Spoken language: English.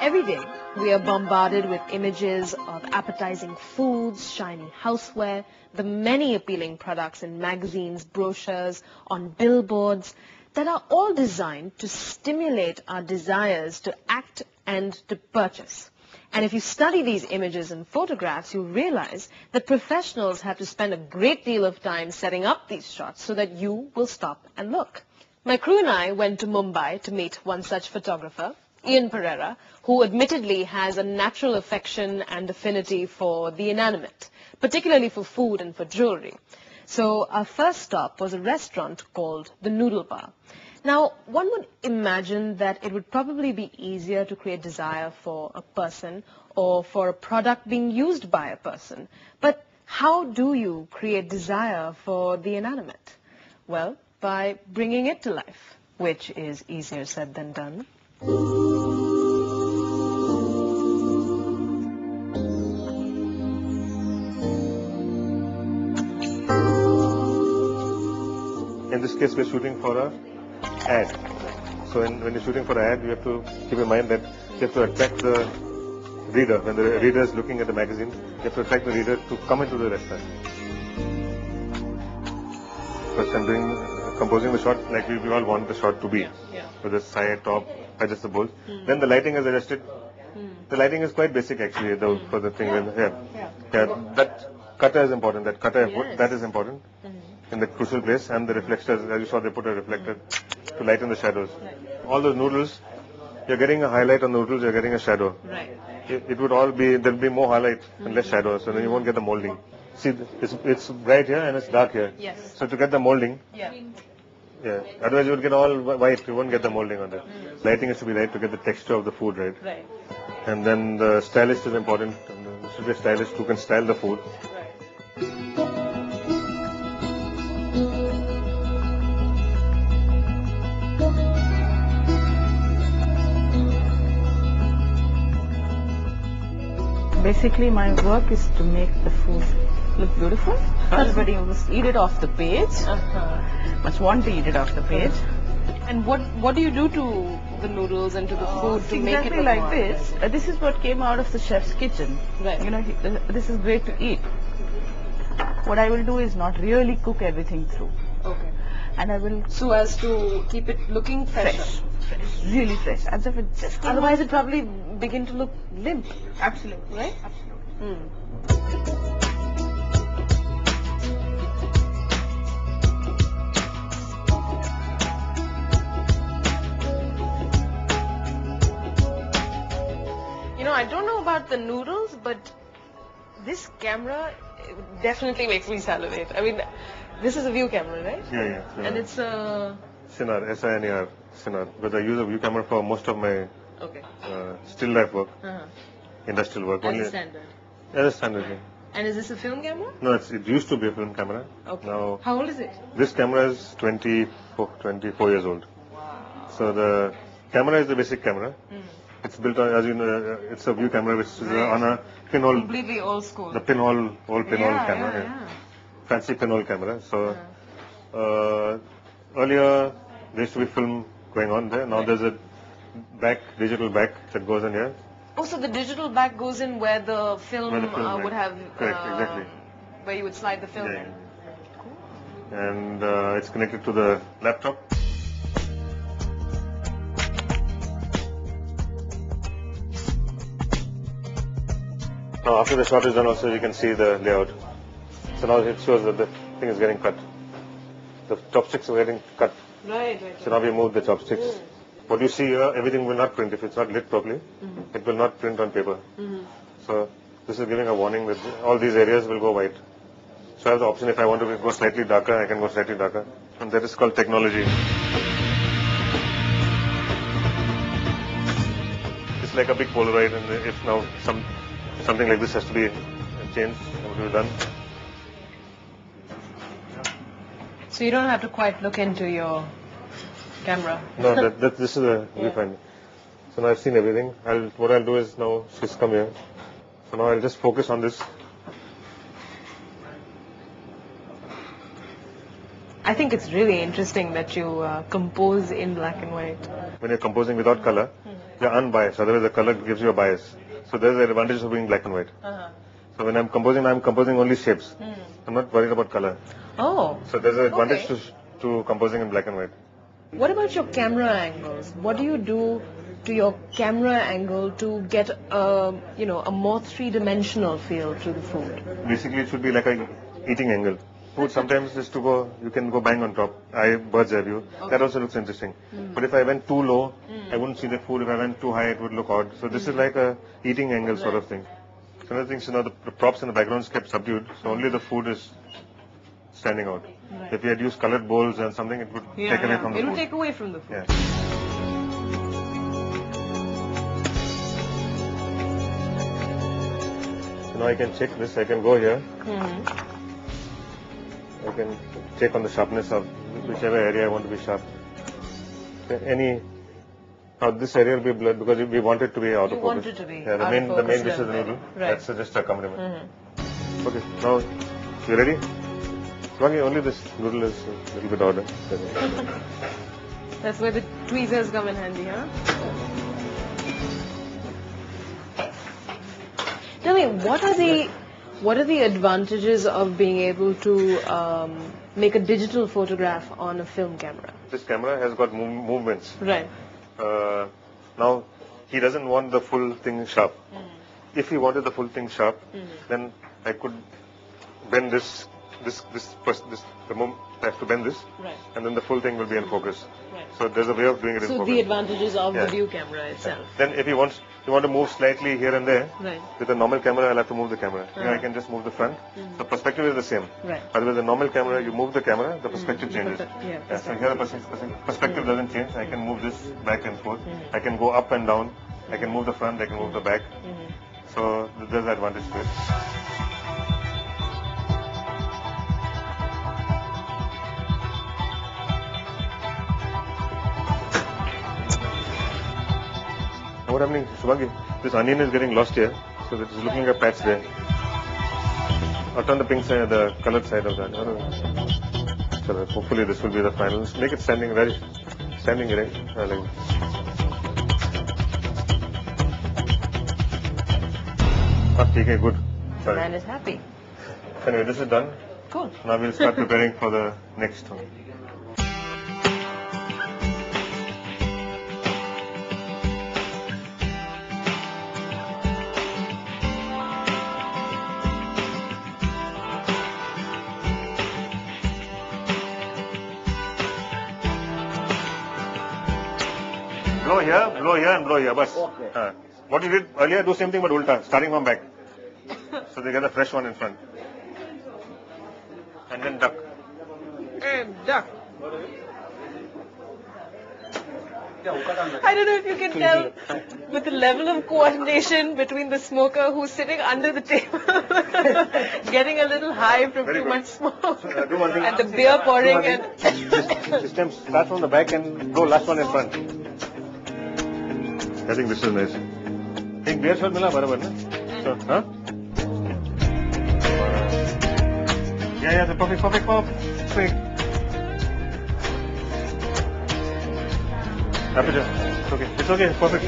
Every day, we are bombarded with images of appetizing foods, shiny houseware, the many appealing products in magazines, brochures, on billboards that are all designed to stimulate our desires to act and to purchase. And if you study these images and photographs, you realize that professionals have to spend a great deal of time setting up these shots so that you will stop and look. My crew and I went to Mumbai to meet one such photographer, Pereira, who admittedly has a natural affection and affinity for the inanimate, particularly for food and for jewelry. So our first stop was a restaurant called the Noodle Bar. Now, one would imagine that it would probably be easier to create desire for a person or for a product being used by a person. But how do you create desire for the inanimate? Well, by bringing it to life, which is easier said than done. In this case, we're shooting for an ad. So when you're shooting for an ad, you have to keep in mind that you have to attract the reader. When the reader is looking at the magazine, you have to attract the reader to come into the restaurant. First, I'm composing the shot like we all want the shot to be. With the side, top, adjustable. Then the lighting is adjusted. The lighting is quite basic actually for the thing. That cutter is important. That cutter I put, that is important in the crucial place. And the reflectors, as you saw, they put a reflector to lighten the shadows. All those noodles, you're getting a highlight on the noodles, you're getting a shadow. It would all be, there'll be more highlight and less shadow, so then you won't get the molding. See, it's bright here and it's dark here. So to get the molding, otherwise you would get all white, you won't get the molding on that. Lighting has to be right to get the texture of the food right. And then the stylist is important. There should be a stylist who can style the food. Basically, my work is to make the food look beautiful. Everybody must eat it off the page. Must want to eat it off the page. And what do you do to the noodles and to the food to make it look like more this. This is what came out of the chef's kitchen. You know, this is great to eat. What I will do is not really cook everything through. And I will... So as to keep it looking fresh. Really fresh. As if it just otherwise it probably begin to look limp. Absolutely. Right? Absolutely. You know, I don't know about the noodles, but this camera definitely makes me salivate. I mean, this is a view camera, right? Yeah. And it's a... Sinar, S-I-N-A-R, Sinar. But I use a view camera for most of my still life work, industrial work. As a standard? As a standard, yeah. And is this a film camera? No, it used to be a film camera. Now, how old is it? This camera is 24 years old. Wow. So the camera is the basic camera. It's built on, as you know, it's a view camera which is on a pinhole. Completely old school. The pinhole, old pinhole camera. Fancy pinhole camera. So earlier there used to be film going on there. Now there's a digital back that goes in here. Oh, so the digital back goes in where the film, would have... Correct, exactly. Where you would slide the film in. Cool. And it's connected to the laptop. Now after the shot is done also you can see the layout. So now it shows that the thing is getting cut. The chopsticks are getting cut. Right. So now we move the chopsticks. What you see here, everything will not print. If it's not lit properly, it will not print on paper. So this is giving a warning that all these areas will go white. So I have the option, if I want to go slightly darker, I can go slightly darker. And that is called technology. It's like a big Polaroid, and if now something like this has to be changed, what will be done. So you don't have to quite look into your camera. No, this is a viewfinder. So now I've seen everything. What I'll do is now she's come here. So now I'll just focus on this. I think it's really interesting that you compose in black and white. When you're composing without color, you're unbiased. Otherwise, the color gives you a bias. So there's the advantage of being black and white. So when I'm composing only shapes. I'm not worried about color. Oh. So there's an advantage to composing in black and white. What about your camera angles? What do you do to your camera angle to get a more three-dimensional feel to the food? Basically, it should be like a eating angle. Food sometimes is you can go bang on top. Bird's eye view. That also looks interesting. But if I went too low, I wouldn't see the food. If I went too high, it would look odd. So this is like a eating angle sort of thing. So another thing, the props in the background is kept subdued. So only the food is standing out. Right. If you had used colored bowls and something, it would take away from the food. It would take away from the food. Yeah. So now I can check this. I can go here. I can check on the sharpness of whichever area I want to be sharp. Now this area will be blurred because we want it to be out of focus. Want it to be the main dish is the noodle. Right. That's just a accompaniment. Okay, now you ready? Only this noodle is a little bit ordered. That's where the tweezers come in handy, huh? Tell me, what are the advantages of being able to make a digital photograph on a film camera? This camera has got movements. Right. Now, he doesn't want the full thing sharp. If he wanted the full thing sharp, then I could bend this. The moment I have to bend this, and then the full thing will be in focus. Right. So there's a way of doing it in focus. So the advantages of the view camera itself. Then if you want to move slightly here and there, with a normal camera I'll have to move the camera. Here I can just move the front. The perspective is the same. Right. But with a normal camera, you move the camera, the perspective changes. So here the perspective doesn't change. I can move this back and forth. I can go up and down. I can move the front. I can move the back. So there's the advantage to it. What happening, Subhangi? This onion is getting lost here, so it is looking at patch there. I'll turn the pink side, the colored side of that. So hopefully this will be the final. Make it standing right. Okay, good. The man is happy. Anyway, this is done. Cool. Now we'll start preparing for the next one. Blow here and blow here. Bas. Okay. What you did earlier, do same thing but ulta, starting from back. So they get a fresh one in front. And then duck. And duck. I don't know if you can tell with the level of coordination between the smoker who's sitting under the table getting a little high from too much smoke and the beer pouring and this time start from the back and go last one in front. I think this is nice. Think beer shot mila barabar na? So, huh? Yeah, the perfect. Happy. It's okay. Perfect.